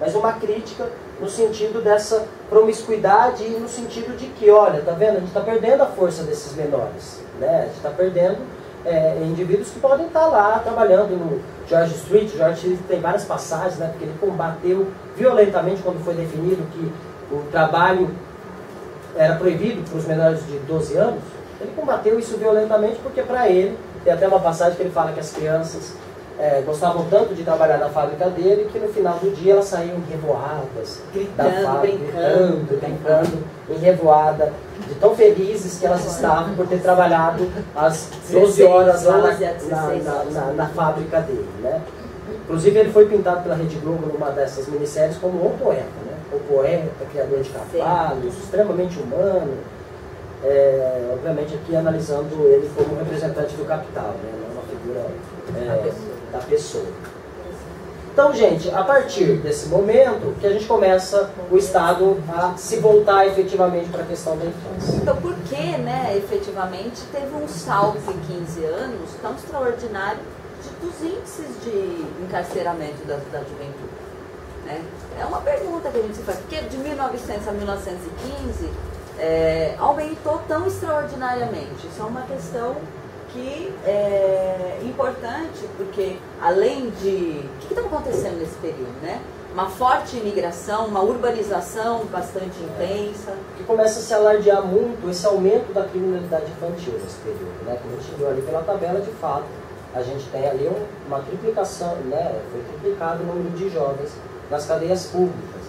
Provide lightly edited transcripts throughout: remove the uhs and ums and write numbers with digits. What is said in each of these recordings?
mas uma crítica no sentido dessa promiscuidade e no sentido de que, olha, tá vendo, a gente está perdendo a força desses menores, né? A gente está perdendo indivíduos que podem estar lá trabalhando no George Street. George Street tem várias passagens, né? Porque ele combateu violentamente quando foi definido que o trabalho era proibido para os menores de 12 anos. Ele combateu isso violentamente porque, para ele, tem até uma passagem que ele fala que as crianças gostavam tanto de trabalhar na fábrica dele que no final do dia elas saíam revoadas da fábrica, brincando, em revoada, de tão felizes que elas estavam por ter trabalhado as 12 horas lá na fábrica dele, né? Inclusive ele foi pintado pela Rede Globo numa dessas minisséries como um poeta, né? O poeta, criador de cavalos, extremamente humano, obviamente aqui analisando ele como representante do capital, né? Não uma figura da pessoa. Então, gente, a partir desse momento que a gente começa o Estado a se voltar efetivamente para a questão da infância. Então, por que, né, efetivamente, teve um salto em 15 anos tão extraordinário dos índices de encarceramento da juventude? Né? É uma pergunta que a gente se faz, porque de 1900 a 1915 aumentou tão extraordinariamente. Isso é uma questão que é importante, porque além de... O que está acontecendo nesse período, né? Uma forte imigração, uma urbanização bastante intensa. Que começa a se alardear muito esse aumento da criminalidade infantil nesse período, né? Como a gente viu ali pela tabela, de fato, a gente tem ali uma triplicação, né? Foi triplicado o número de jovens nas cadeias públicas.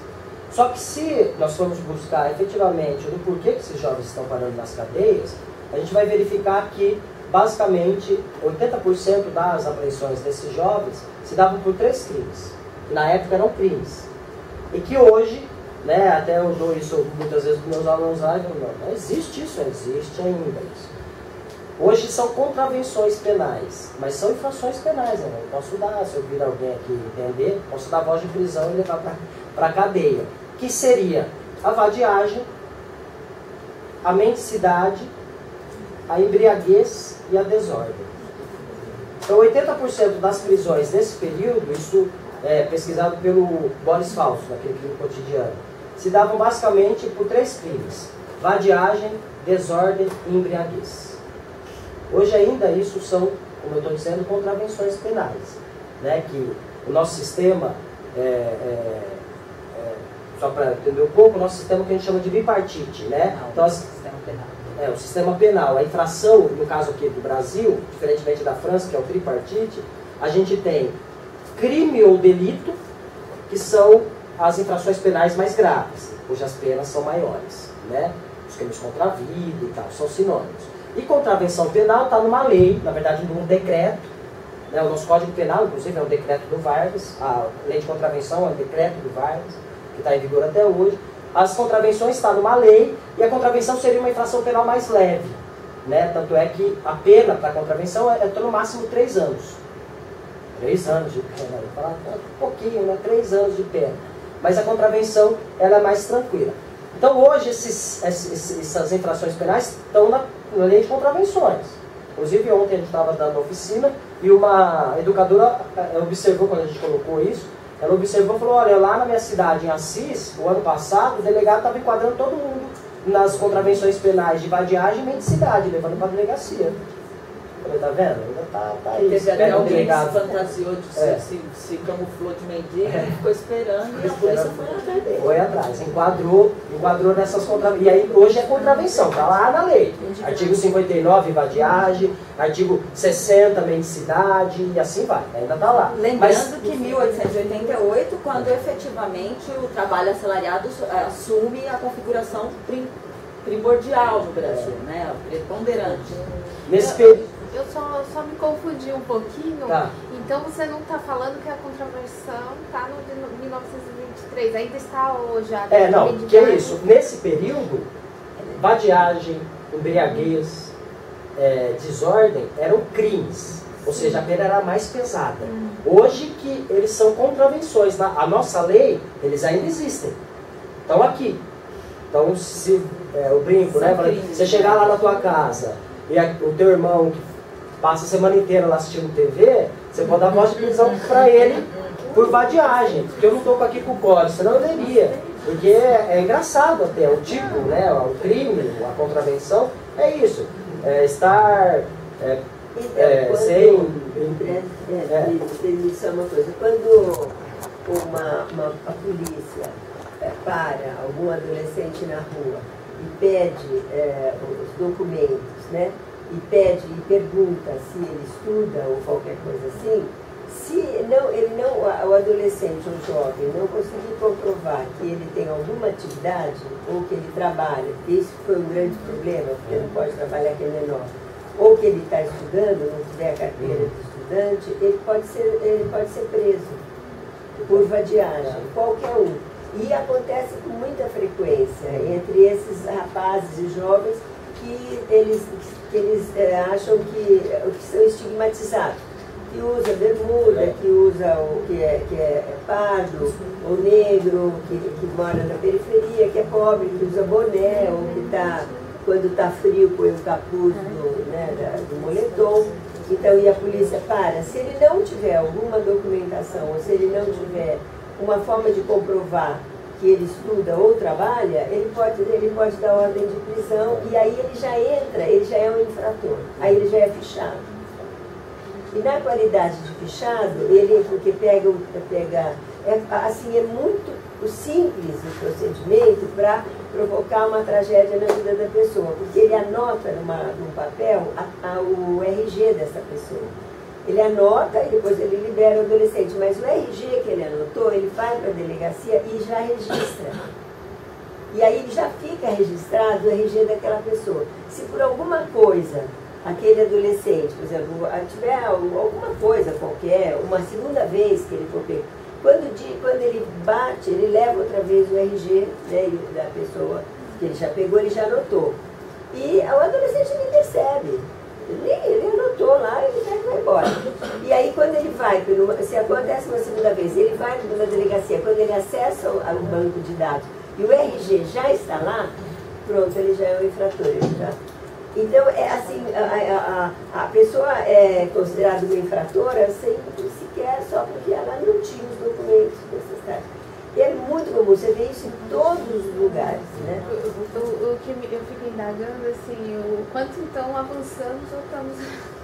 Só que se nós formos buscar efetivamente do porquê que esses jovens estão parando nas cadeias, a gente vai verificar que basicamente 80% das apreensões desses jovens se davam por 3 crimes, que na época eram crimes. E que hoje, né, até eu dou isso muitas vezes para meus alunos lá, não existe isso, existe ainda isso. Hoje são contravenções penais, mas são infrações penais, né? Eu posso dar, se eu vir alguém aqui entender, posso dar voz de prisão e levar para a cadeia. Que seria a vadiagem, a mendicidade, a embriaguez e a desordem. Então 80% das prisões nesse período, isso é pesquisado pelo Boris Fausto, naquele crime cotidiano, se davam basicamente por 3 crimes: vadiagem, desordem e embriaguez. Hoje ainda isso são, como eu estou dizendo, contravenções penais, né? Que o nosso sistema, só para entender um pouco, o nosso sistema que a gente chama de bipartite, né? Então, o sistema penal, a infração, no caso aqui do Brasil, diferentemente da França, que é o tripartite, a gente tem crime ou delito, que são as infrações penais mais graves, cujas penas são maiores, né? Os crimes contra a vida e tal, são sinônimos. E contravenção penal está numa lei, na verdade num decreto, né? O nosso Código Penal, inclusive, é um decreto do Vargas, a lei de contravenção é um decreto do Vargas, que está em vigor até hoje. As contravenções estão numa lei e a contravenção seria uma infração penal mais leve, né? Tanto é que a pena para a contravenção é no máximo 3 anos. 3 anos de pena, eu vou falar um pouquinho, né? 3 anos de pena. Mas a contravenção ela é mais tranquila. Então hoje essas infrações penais estão na lei de contravenções. Inclusive ontem a gente estava dando oficina e uma educadora observou quando a gente colocou isso. Ela observou e falou, olha, lá na minha cidade, em Assis, o ano passado, o delegado estava enquadrando todo mundo nas contravenções penais de vadiagem e mendicidade, levando para a delegacia. Eu falei, tá vendo? Ainda tá aí. Teve até alguém que se fantasiou de se camuflou de mendigo, ficou esperando e a polícia foi atrás dele. Foi atrás, enquadrou nessas contravenções. E aí hoje é contravenção, tá lá na lei. Artigo 59, vadiagem, artigo 60, mendicidade, e assim vai, ainda tá lá. Lembrando que em 1888, quando efetivamente o trabalho assalariado assume a configuração primordial no Brasil, né? Preponderante. Nesse período. Eu só me confundi um pouquinho. Tá. Então você não está falando que a contravenção está no de 1923, ainda está hoje. Não, que é isso. Nesse período, vadiagem, embriaguez, desordem eram crimes. Ou seja, a pena era mais pesada. Hoje que eles são contravenções. A nossa lei, eles ainda existem. Estão aqui. Então, se eu brinco, né? Você chegar lá na tua casa e o teu irmão que passa a semana inteira lá assistindo TV, você pode dar voz de prisão para ele por vadiagem, porque eu não estou aqui com o código, senão eu leria. Porque é engraçado até, o tipo, né, o crime, a contravenção, é isso. É estar sem... Isso é uma coisa. Quando a polícia para algum adolescente na rua e pede os documentos, né? E pergunta se ele estuda ou qualquer coisa assim, se o adolescente ou o jovem não conseguir comprovar que ele tem alguma atividade ou que ele trabalha, porque isso foi um grande problema, porque não pode trabalhar que é menor, ou que ele está estudando, não tiver a carteira de estudante, ele pode ser preso por vadiagem, qualquer um. E acontece com muita frequência entre esses rapazes e jovens que eles acham que são estigmatizados, que usa bermuda, que usa o que é pardo, ou negro, que mora na periferia, que é pobre, que usa boné, ou que quando está frio põe o capuz do moletom. Então, e a polícia para. Se ele não tiver alguma documentação, ou se ele não tiver uma forma de comprovar que ele estuda ou trabalha, ele pode dar ordem de prisão, e aí ele já entra, ele já é um infrator, aí ele já é fichado. E na qualidade de fichado, porque é muito simples o procedimento para provocar uma tragédia na vida da pessoa, porque ele anota num papel o RG dessa pessoa. Ele anota e depois ele libera o adolescente, mas o RG que ele anotou, ele vai para a delegacia e já registra. E aí já fica registrado o RG daquela pessoa. Se por alguma coisa aquele adolescente, por exemplo, tiver alguma coisa qualquer, uma segunda vez que ele for pego, quando ele bate, ele leva outra vez o RG, né, da pessoa que ele já pegou, ele já anotou. E o adolescente nem percebe. Ele anotou lá e ele vai embora. E aí quando ele vai, se acontece uma segunda vez, ele vai na delegacia, quando ele acessa o banco de dados e o RG já está lá, pronto, ele já é um infrator. Então, é assim, a pessoa é considerada uma infratora sem sequer, só porque ela não tinha os documentos necessários. E é muito comum, você vê isso em todos os lugares, né? O que eu fico indagando, assim, o quanto então avançamos ou estamos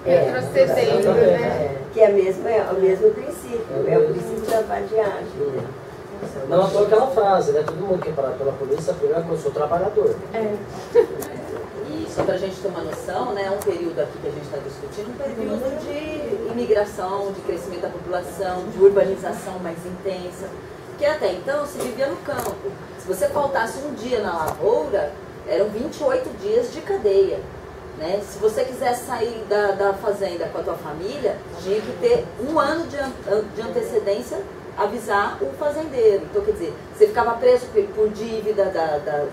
retrocedendo, né? Que é o mesmo princípio, é o princípio da vadiagem, né? Não é aquela frase, né? Todo mundo que é parado pela polícia, a primeira coisa, eu sou trabalhador. E só para a gente ter uma noção, né, um período aqui que a gente está discutindo, um período de imigração, de crescimento da população, de urbanização mais intensa, que até então se vivia no campo. Se você faltasse um dia na lavoura, eram 28 dias de cadeia. Né? Se você quisesse sair da fazenda com a tua família, tinha que ter um ano de antecedência, avisar o fazendeiro. Então, quer dizer, você ficava preso por dívida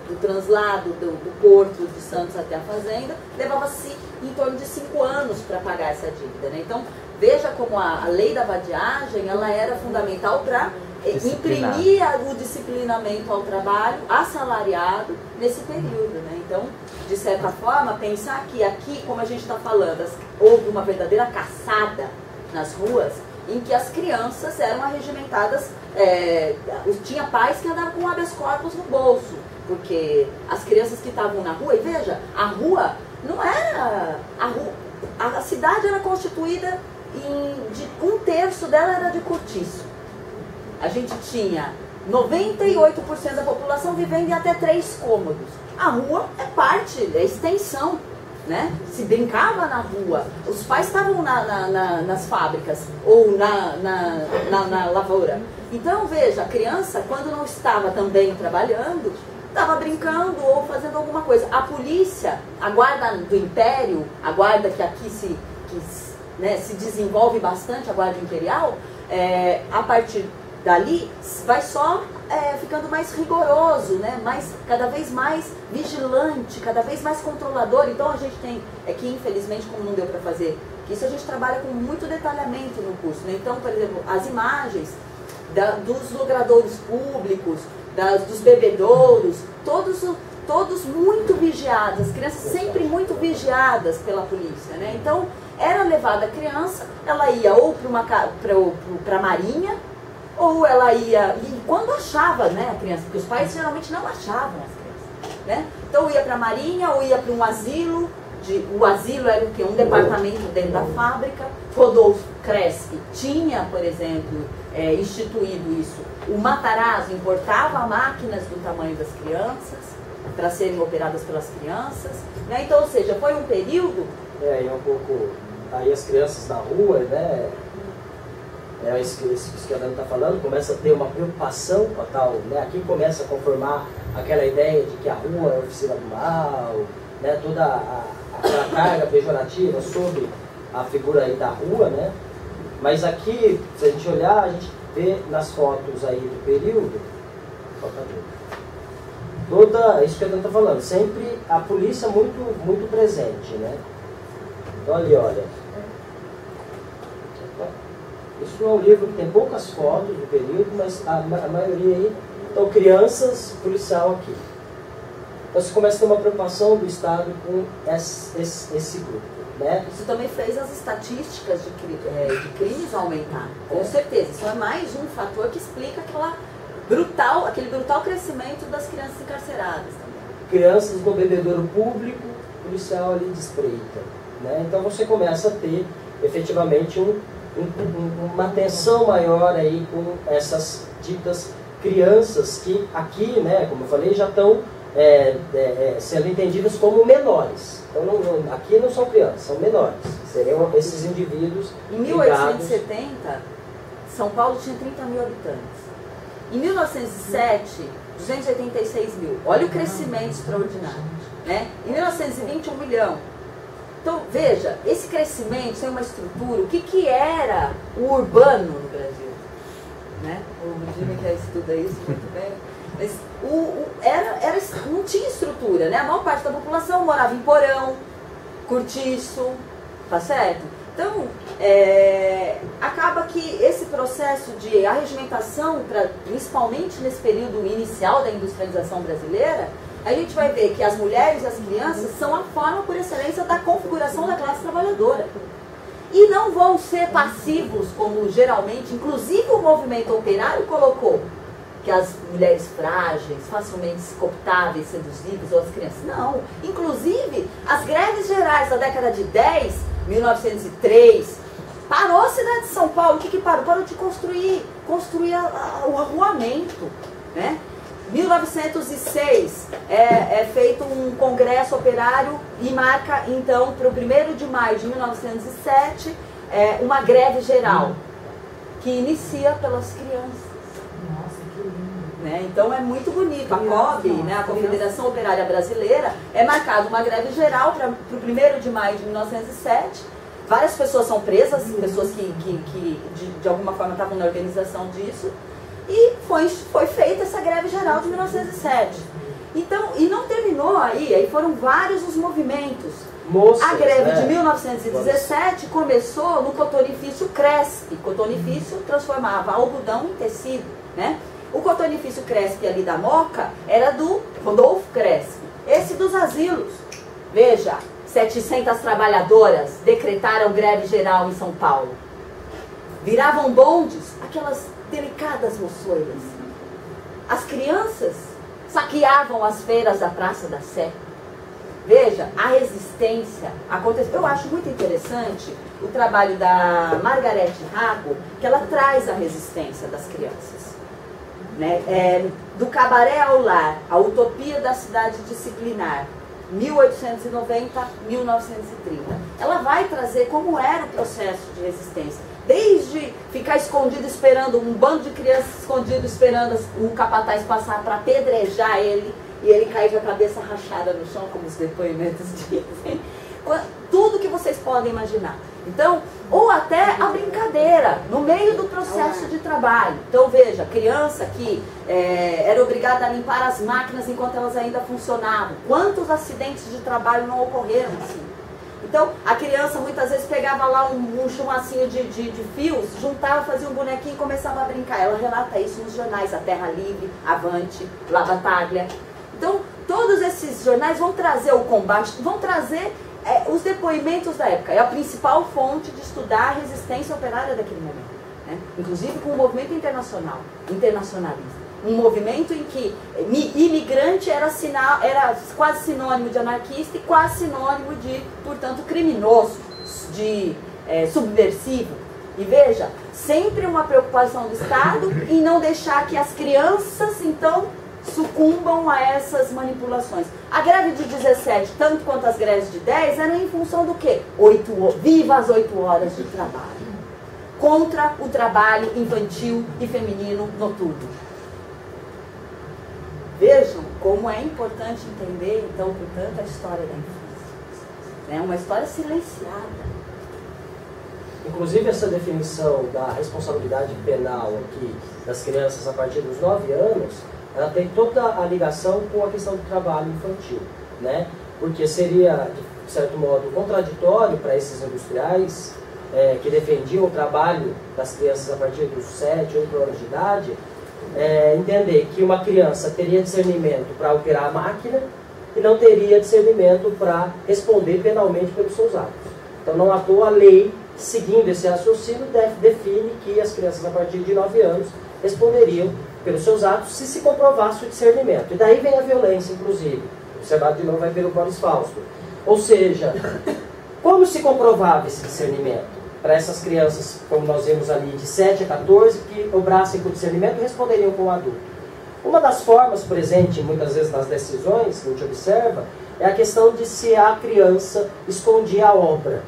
do translado do porto de Santos até a fazenda, levava-se em torno de 5 anos para pagar essa dívida. Né? Então, veja como a lei da vadiagem ela era fundamental para imprimir o disciplinamento ao trabalho assalariado nesse período. Né? Então, de certa forma, pensar que aqui, como a gente está falando, houve uma verdadeira caçada nas ruas, em que as crianças eram arregimentadas, tinha pais que andavam com habeas corpus no bolso, porque as crianças que estavam na rua, e veja, a rua não era... A cidade era constituída de 1/3 dela era de cortiço. A gente tinha 98% da população vivendo em até 3 cômodos. A rua é parte, é extensão. Né? Se brincava na rua, os pais estavam nas fábricas ou na lavoura. Então, veja, a criança, quando não estava também trabalhando, estava brincando ou fazendo alguma coisa. A polícia, a guarda do império, a guarda que aqui se desenvolve bastante, a guarda imperial, a partir dali vai só ficando mais rigoroso, né? Cada vez mais vigilante, cada vez mais controlador. Então a gente tem, que infelizmente, como não deu para fazer, que isso a gente trabalha com muito detalhamento no curso. Né? Então, por exemplo, as imagens dos logradouros públicos, dos bebedouros, todos muito vigiados, as crianças sempre muito vigiadas pela polícia. Né? Então, era levada a criança, ela ia ou para a marinha, ou ela ia, e quando achava, né, a criança, porque os pais geralmente não achavam as crianças, né? Então ia para a marinha ou ia para um asilo, o asilo era o quê? Um departamento dentro da fábrica. Rodolfo Crespi tinha, por exemplo, instituído isso. O Matarazzo importava máquinas do tamanho das crianças, para serem operadas pelas crianças, né? Então, ou seja, foi um período... E um pouco... Aí as crianças na rua, né? Isso que a Dani está falando, começa a ter uma preocupação com a tal, né? Aqui começa a conformar aquela ideia de que a rua é a oficina do mal, né? Toda aquela carga pejorativa sobre a figura aí da rua, né? Mas aqui, se a gente olhar, a gente vê nas fotos aí do período, toda, isso que a Dani está falando, sempre a polícia muito presente, né? Então ali, olha, isso é um livro que tem poucas fotos do período, mas a maioria aí, então crianças, policial aqui. Então você começa a ter uma preocupação do Estado com esse grupo, né? Isso também fez as estatísticas de crimes aumentar, com certeza. Isso é mais um fator que explica aquele brutal crescimento das crianças encarceradas também. Crianças no bebedouro público, policial ali de espreita, né? Então você começa a ter efetivamente uma tensão maior aí com essas ditas crianças que aqui, né, como eu falei, já estão sendo entendidas como menores. Então aqui não são crianças, são menores. Seriam esses indivíduos. Em 1870, São Paulo tinha 30 mil habitantes. Em 1907, 286 mil. Olha o crescimento extraordinário, né? Em 1920, 1 milhão. Então, veja, esse crescimento tem uma estrutura. O que era o urbano no Brasil? Né? O Jimmy que estuda isso muito bem. Mas não tinha estrutura, né? A maior parte da população morava em porão, cortiço, tá certo? Então, acaba que esse processo de arregimentação, principalmente nesse período inicial da industrialização brasileira, a gente vai ver que as mulheres e as crianças são a forma por excelência da configuração da classe trabalhadora. E não vão ser passivos, como geralmente, inclusive o movimento operário colocou, que as mulheres frágeis, facilmente cooptáveis, seduzíveis, ou as crianças. Não. Inclusive, as greves gerais da década de 10, 1903, parou a cidade de São Paulo. O que parou? Parou de construir o arruamento, né? 1906 é feito um congresso operário e marca, então, para o 1º de maio de 1907, uma greve geral, que inicia pelas crianças. Nossa, que lindo. Né? Então é muito bonito. A COB, né, a Confederação Operária Brasileira, é marcada uma greve geral para o 1º de maio de 1907. Várias pessoas são presas, pessoas que de alguma forma estavam na organização disso. E foi feita essa greve geral de 1907. Então, e não terminou aí foram vários os movimentos. Moças, a greve né? de 1917 começou no cotonifício Crespi. Cotonifício transformava algodão em tecido, né? O cotonifício Crespi ali da Moca era do Rodolfo Crespi. Esse dos asilos. Veja, 700 trabalhadoras decretaram greve geral em São Paulo. Viravam bondes, aquelas delicadas moçoilas. As crianças saqueavam as feiras da Praça da Sé. Veja, a resistência aconteceu. Eu acho muito interessante o trabalho da Margarete Rago, que ela traz a resistência das crianças, né? Do cabaré ao lar, a utopia da cidade disciplinar, 1890, 1930. Ela vai trazer como era o processo de resistência. Desde ficar escondido esperando, um bando de crianças escondido esperando o capataz passar para apedrejar ele, e ele cair com a cabeça rachada no chão, como os depoimentos dizem. Tudo que vocês podem imaginar. Então, ou até a brincadeira, no meio do processo de trabalho. Então, veja, criança que era obrigada a limpar as máquinas enquanto elas ainda funcionavam. Quantos acidentes de trabalho não ocorreram assim? Então, a criança muitas vezes pegava lá um chumacinho de fios, juntava, fazia um bonequinho e começava a brincar. Ela relata isso nos jornais, a Terra Livre, Avante, La Battaglia. Então, todos esses jornais vão trazer o combate, vão trazer os depoimentos da época. É a principal fonte de estudar a resistência operária daquele momento. né? Inclusive com o movimento internacionalista. Um movimento em que imigrante era quase sinônimo de anarquista e quase sinônimo de, portanto, criminoso, de subversivo. E veja, sempre uma preocupação do Estado em não deixar que as crianças, então, sucumbam a essas manipulações. A greve de 17, tanto quanto as greves de 10, eram em função do quê? Viva as 8 horas de trabalho. Contra o trabalho infantil e feminino noturno. Vejam como é importante entender, então, portanto, a história da infância. É uma história silenciada. Inclusive, essa definição da responsabilidade penal aqui das crianças a partir dos 9 anos, ela tem toda a ligação com a questão do trabalho infantil, né? Porque seria, de certo modo, contraditório para esses industriais que defendiam o trabalho das crianças a partir dos 7, 8 anos de idade, entender que uma criança teria discernimento para operar a máquina e não teria discernimento para responder penalmente pelos seus atos. Então, não à toa a lei, seguindo esse raciocínio, define que as crianças a partir de 9 anos responderiam pelos seus atos se comprovasse o discernimento. E daí vem a violência, inclusive. Observado de novo vai pelo Boris Fausto. Ou seja, como se comprovava esse discernimento? Para essas crianças, como nós vimos ali, de 7 a 14, que obrassem com o discernimento, responderiam como adulto. Uma das formas presente, muitas vezes, nas decisões que a gente observa, é a questão de se a criança escondia a obra.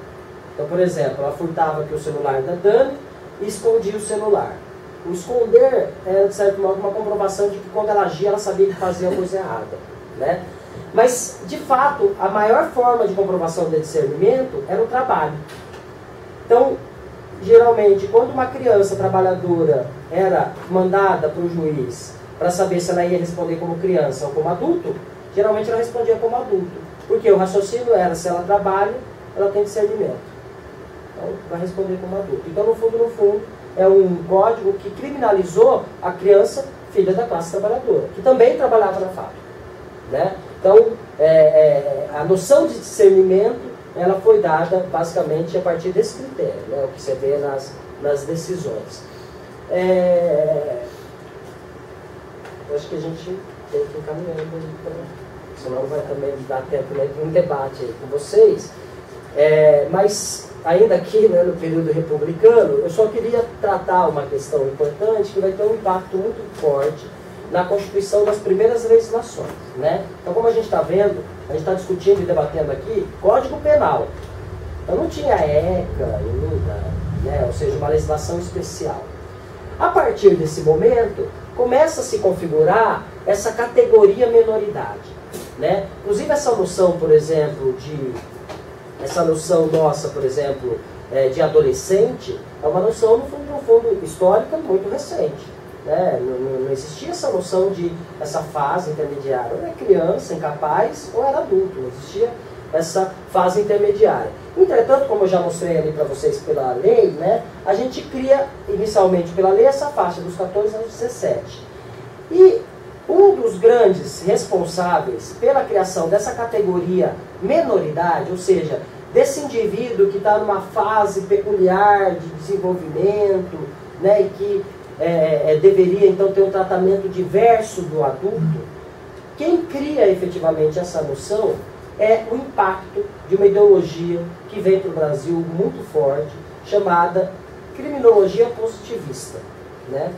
Então, por exemplo, ela furtava aqui o celular da Dani e escondia o celular. O esconder é, de certo modo, uma comprovação de que quando ela agia, ela sabia que fazia a coisa errada, né? Mas, de fato, a maior forma de comprovação de discernimento era o trabalho. Então, geralmente, quando uma criança trabalhadora era mandada para o juiz para saber se ela ia responder como criança ou como adulto, geralmente ela respondia como adulto. Porque o raciocínio era, se ela trabalha, ela tem discernimento. Então, vai responder como adulto. Então, no fundo, é um código que criminalizou a criança filha da classe trabalhadora, que também trabalhava na fábrica, né? Então, a noção de discernimento, ela foi dada basicamente a partir desse critério, né? O que você vê nas decisões. Eu acho que a gente tem que ir caminhando, senão vai também dar tempo de um debate aí com vocês. Mas, ainda aqui, né, no período republicano, eu só queria tratar uma questão importante que vai ter um impacto muito forte na constituição das primeiras legislações, né? Então, como a gente está vendo, a gente está discutindo e debatendo aqui Código Penal. Então, não tinha ECA ainda, né? Ou seja, uma legislação especial. A partir desse momento, começa a se configurar essa categoria menoridade, né? Inclusive, essa noção, por exemplo, essa noção nossa, por exemplo, de adolescente, é uma noção, no fundo, histórica muito recente. Né? Não existia essa noção de essa fase intermediária. Ou era criança, incapaz, ou era adulto. Não existia essa fase intermediária. Entretanto, como eu já mostrei ali para vocês pela lei, né, a gente cria, inicialmente pela lei, essa faixa dos 14 aos 17. E um dos grandes responsáveis pela criação dessa categoria menoridade, ou seja, desse indivíduo que está numa fase peculiar de desenvolvimento, né, e que deveria então ter um tratamento diverso do adulto, quem cria efetivamente essa noção é o impacto de uma ideologia que vem para o Brasil muito forte, chamada criminologia positivista, né?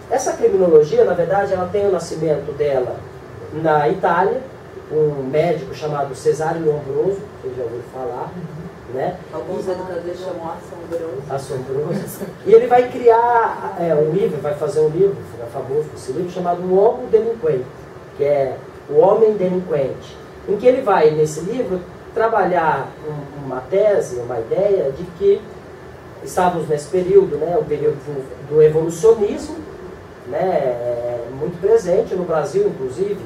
Essa criminologia, na verdade, ela tem o nascimento dela na Itália, um médico chamado Cesare Lombroso, vocês já ouviram falar, né? Alguns educadores chamam Assombroso. E ele vai criar um livro, vai fazer um livro, fica famoso esse livro, chamado O Homo Delinquente, que é o homem delinquente, em que ele vai, nesse livro, trabalhar uma tese, uma ideia de que estávamos nesse período, né, o período do evolucionismo, né, muito presente no Brasil, inclusive,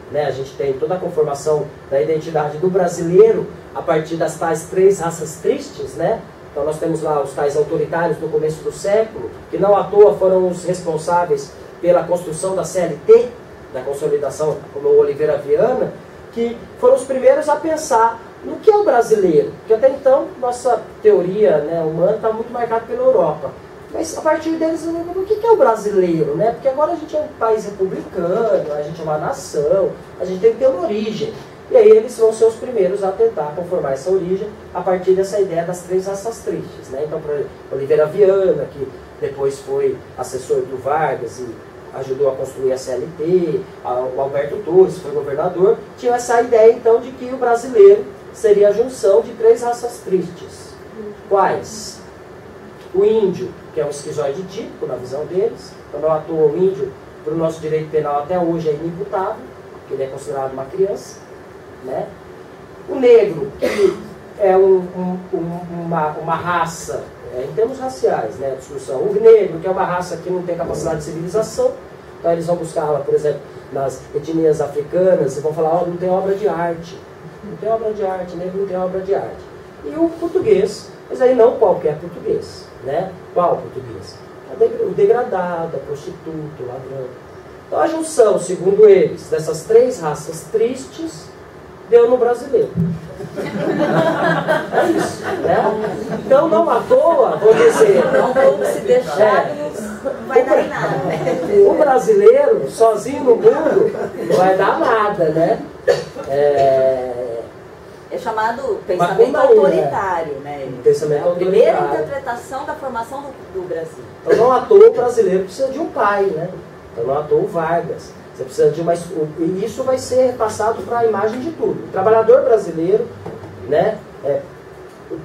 né, a gente tem toda a conformação da identidade do brasileiro a partir das tais 3 raças tristes, né? Então nós temos lá os tais autoritários do começo do século, que não à toa foram os responsáveis pela construção da CLT, da consolidação, como o Oliveira Viana, que foram os primeiros a pensar no que é o brasileiro. Porque até então, nossa teoria, né, humana está muito marcada pela Europa. Mas a partir deles, o que é o brasileiro? Né? Porque agora a gente é um país republicano, a gente é uma nação, a gente tem que ter uma origem. E aí eles vão ser os primeiros a tentar conformar essa origem a partir dessa ideia das 3 raças tristes. Né? Então, por exemplo, Oliveira Viana, que depois foi assessor do Vargas e ajudou a construir a CLT, o Alberto Torres, foi governador, tinha essa ideia então de que o brasileiro seria a junção de 3 raças tristes. Quais? O índio, que é um esquizoide típico na visão deles, então não à toa o índio, para o nosso direito penal até hoje é inimputável, porque ele é considerado uma criança. Né? O negro, que é uma raça, em termos raciais, né, a discussão. O negro, que é uma raça que não tem capacidade de civilização, então eles vão buscar, por exemplo, nas etnias africanas, e vão falar, não tem obra de arte. Não tem obra de arte, negro não tem obra de arte. E o português, mas aí não qualquer português. Né? Qual português? O degradado, a prostituta, o ladrão. Então a junção, segundo eles, dessas 3 raças tristes, deu no brasileiro. É isso, né? Então não à toa, vou dizer... Não se deixar, não vai dar em nada. O brasileiro, sozinho no mundo, não vai dar nada, né? É chamado pensamento autoritário, né? Pensamento é a primeira autoritário. interpretação da formação do Brasil. Então não à toa o brasileiro precisa de um pai, né? Então não à toa o Vargas. Você precisa de uma... E isso vai ser passado para a imagem de tudo. O trabalhador brasileiro, né?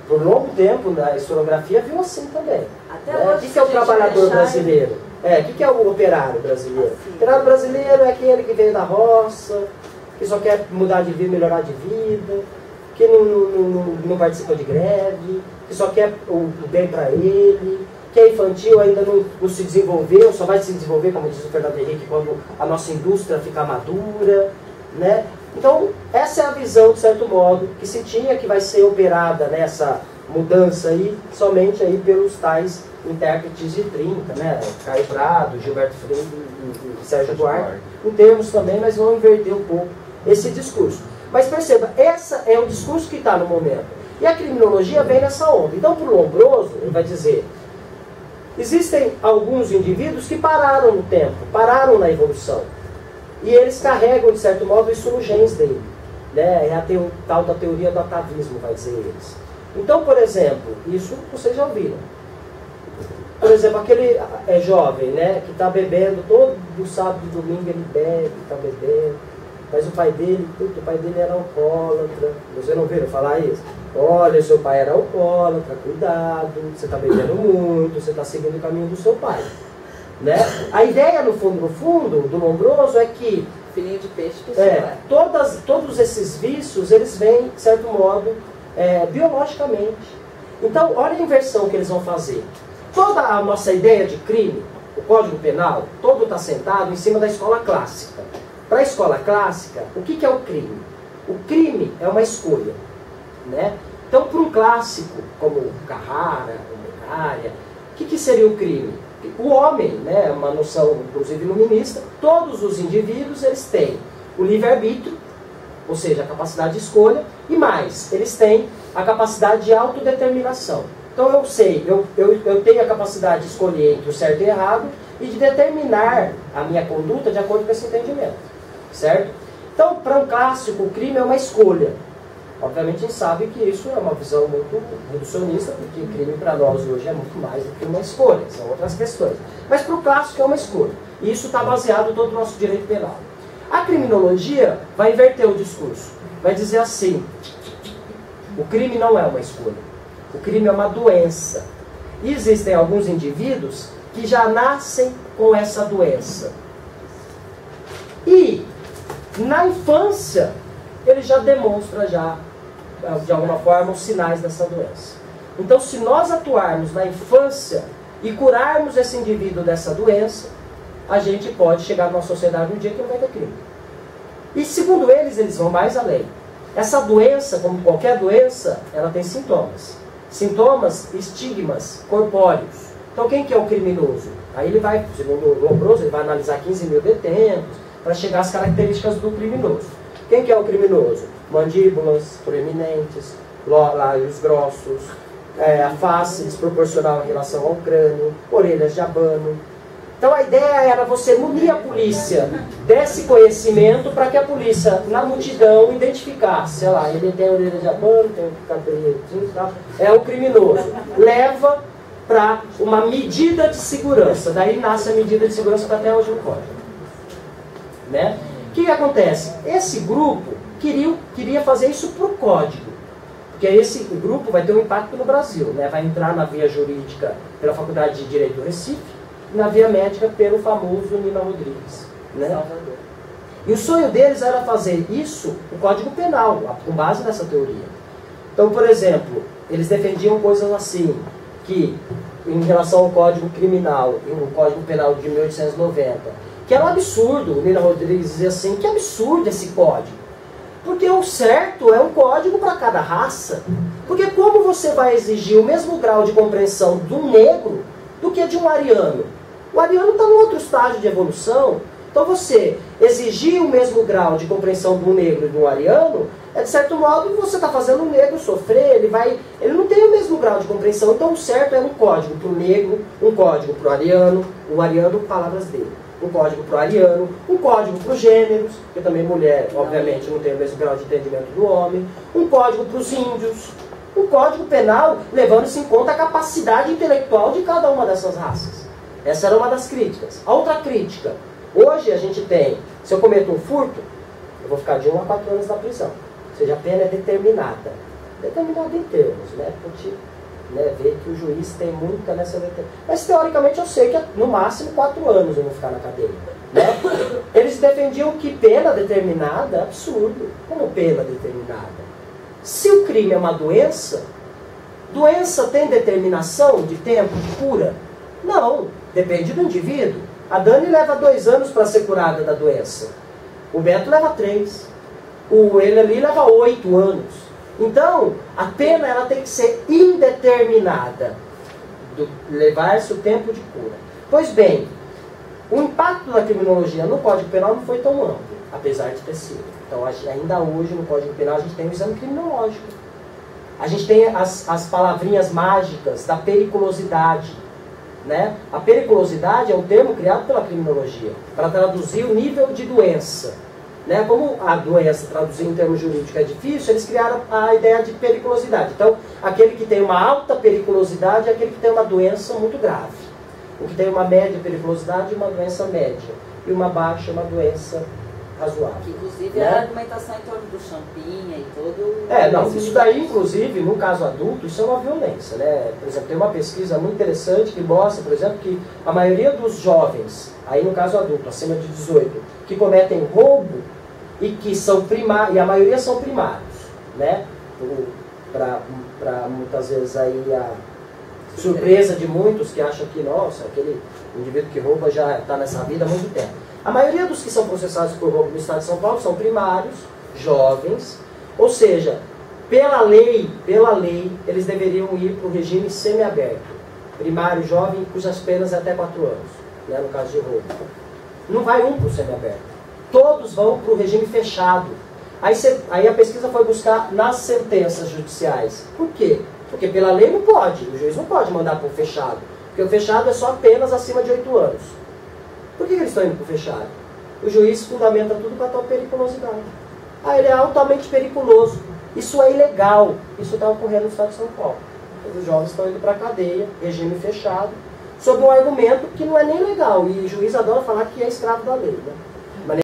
Por longo tempo, na historiografia, viu assim também. Até hoje, o que é o trabalhador brasileiro? O que é o operário brasileiro? Assim. O operário brasileiro é aquele que veio da roça, que só quer mudar de vida, melhorar de vida, que não participa de greve, que só quer o bem para ele, que é infantil, ainda não se desenvolveu, só vai se desenvolver, como diz o Fernando Henrique, quando a nossa indústria ficar madura. Né? Então, essa é a visão, de certo modo, que se tinha, que vai ser operada nessa mudança aí, somente aí pelos tais intérpretes de 30, né? Caio Prado, Gilberto Freire e Sérgio Duarte, em termos também, mas vão inverter um pouco esse discurso. Mas perceba, esse é o discurso que está no momento. E a criminologia vem nessa onda. Então, para o Lombroso, ele vai dizer, existem alguns indivíduos que pararam no tempo, pararam na evolução. E eles carregam, de certo modo, isso no genes dele. Né? É a tal da teoria do atavismo, vai dizer eles. Então, por exemplo, isso vocês já ouviram. Por exemplo, aquele jovem, né, que está bebendo, todo sábado e domingo ele bebe, está bebendo. Mas o pai dele era alcoólatra. Vocês não viram falar isso? Olha, seu pai era alcoólatra, cuidado, você está bebendo muito, você está seguindo o caminho do seu pai. Né? A ideia, no fundo, do Lombroso é que filhinho de peixe que todos esses vícios, eles vêm, de certo modo, biologicamente. Então, olha a inversão que eles vão fazer. Toda a nossa ideia de crime, o Código Penal, todo está sentado em cima da escola clássica. Para a escola clássica, o que é o crime? O crime é uma escolha. Né? Então, para um clássico, como Carrara, como Beccari, o que seria o crime? O homem, né, uma noção inclusive iluminista, todos os indivíduos eles têm o livre-arbítrio, ou seja, a capacidade de escolha, e mais, eles têm a capacidade de autodeterminação. Então eu sei, eu tenho a capacidade de escolher entre o certo e o errado e de determinar a minha conduta de acordo com esse entendimento. Certo? Então, para um clássico, o crime é uma escolha. Obviamente a gente sabe que isso é uma visão muito reducionista, porque crime para nós hoje é muito mais do que uma escolha, são outras questões. Mas para o clássico é uma escolha. E isso está baseado em todo o nosso direito penal. A criminologia vai inverter o discurso. Vai dizer assim, o crime não é uma escolha. O crime é uma doença. E existem alguns indivíduos que já nascem com essa doença. E, na infância, ele já demonstra, de alguma forma, os sinais dessa doença. Então, se nós atuarmos na infância e curarmos esse indivíduo dessa doença, a gente pode chegar numa sociedade um dia que não vai ter crime. E, segundo eles vão mais além. Essa doença, como qualquer doença, ela tem sintomas. Sintomas, estigmas corpóreos. Então, quem que é o criminoso? Aí ele vai, segundo o Lombroso, ele vai analisar 15 mil detentos para chegar às características do criminoso. Quem que é o criminoso? mandíbulas proeminentes, lábios grossos, a face desproporcional em relação ao crânio, orelhas de abano. Então a ideia era você munir a polícia desse conhecimento para que a polícia, na multidão, identificasse, sei lá, ele tem orelha de abano, tem cabelo, tal, é o criminoso. Leva para uma medida de segurança. Daí nasce a medida de segurança que até hoje não pode. Né? O que acontece? Esse grupo queria fazer isso por código. Porque esse grupo vai ter um impacto no Brasil. Né? Vai entrar na via jurídica pela Faculdade de Direito do Recife e na via médica pelo famoso Nina Rodrigues. Né? Salvador. E o sonho deles era fazer isso no Código Penal, com base nessa teoria. Então, por exemplo, eles defendiam coisas assim, que em relação ao Código Criminal, o Código Penal de 1890, que era um absurdo. O Nina Rodrigues dizia assim, que absurdo esse código. Porque o certo é um código para cada raça. Porque como você vai exigir o mesmo grau de compreensão de um negro do que de um ariano? O ariano está num outro estágio de evolução. Então você exigir o mesmo grau de compreensão de um negro e de um ariano, de certo modo você está fazendo o negro sofrer, ele não tem o mesmo grau de compreensão. Então o certo é um código para o negro, um código para o ariano, palavras dele. Um código para o ariano, um código para os gêneros, porque também mulher, obviamente, não tem o mesmo grau de entendimento do homem, um código para os índios, um código penal levando-se em conta a capacidade intelectual de cada uma dessas raças. Essa era uma das críticas. A outra crítica, hoje a gente tem, se eu cometo um furto, eu vou ficar de 1 a 4 anos na prisão. Ou seja, a pena é determinada. Determinada em termos, né? Ver que o juiz tem muita nessa determinação. Mas teoricamente eu sei que no máximo 4 anos eu vou ficar na cadeia. Né? Eles defendiam que pena determinada é absurdo. Como pena determinada? Se o crime é uma doença tem determinação de tempo de cura? Não, depende do indivíduo. A Dani leva 2 anos para ser curada da doença. O Beto leva 3. Ele ali leva 8 anos. Então, a pena ela tem que ser indeterminada. Levar-se o tempo de cura. Pois bem, o impacto da criminologia no Código Penal não foi tão amplo, apesar de ter sido. Então, ainda hoje no Código Penal a gente tem o exame criminológico. A gente tem as palavrinhas mágicas da periculosidade. Né? A periculosidade é um termo criado pela criminologia para traduzir o nível de doença. Né? Como a doença, traduzir em termo jurídico é difícil, eles criaram a ideia de periculosidade. Então, aquele que tem uma alta periculosidade é aquele que tem uma doença muito grave. O que tem uma média periculosidade é uma doença média. E uma baixa é uma doença razoável. Que, inclusive, né? a argumentação em torno do champinha e todo... Não, isso daí, inclusive, no caso adulto, isso é uma violência. Né? Por exemplo, tem uma pesquisa muito interessante que mostra, por exemplo, que a maioria dos jovens, aí no caso adulto, acima de 18, que cometem roubo e que são primários, e a maioria são primários, né? Para muitas vezes aí a surpresa de muitos que acham que, nossa, aquele indivíduo que rouba já está nessa vida há muito tempo. A maioria dos que são processados por roubo no estado de São Paulo são primários, jovens, ou seja, pela lei, eles deveriam ir para o regime semiaberto. Primário, jovem, cujas penas é até 4 anos, né, no caso de roubo. Não vai um para o semiaberto. Todos vão para o regime fechado. Aí a pesquisa foi buscar nas sentenças judiciais. Por quê? Porque pela lei não pode, o juiz não pode mandar para o fechado. Porque o fechado é só apenas acima de 8 anos. Por que eles estão indo para o fechado? O juiz fundamenta tudo com a tal periculosidade. Ele é altamente periculoso. Isso é ilegal. Isso está ocorrendo no estado de São Paulo. Os jovens estão indo para a cadeia, regime fechado, sob um argumento que não é nem legal. E o juiz adora falar que é escravo da lei. Né?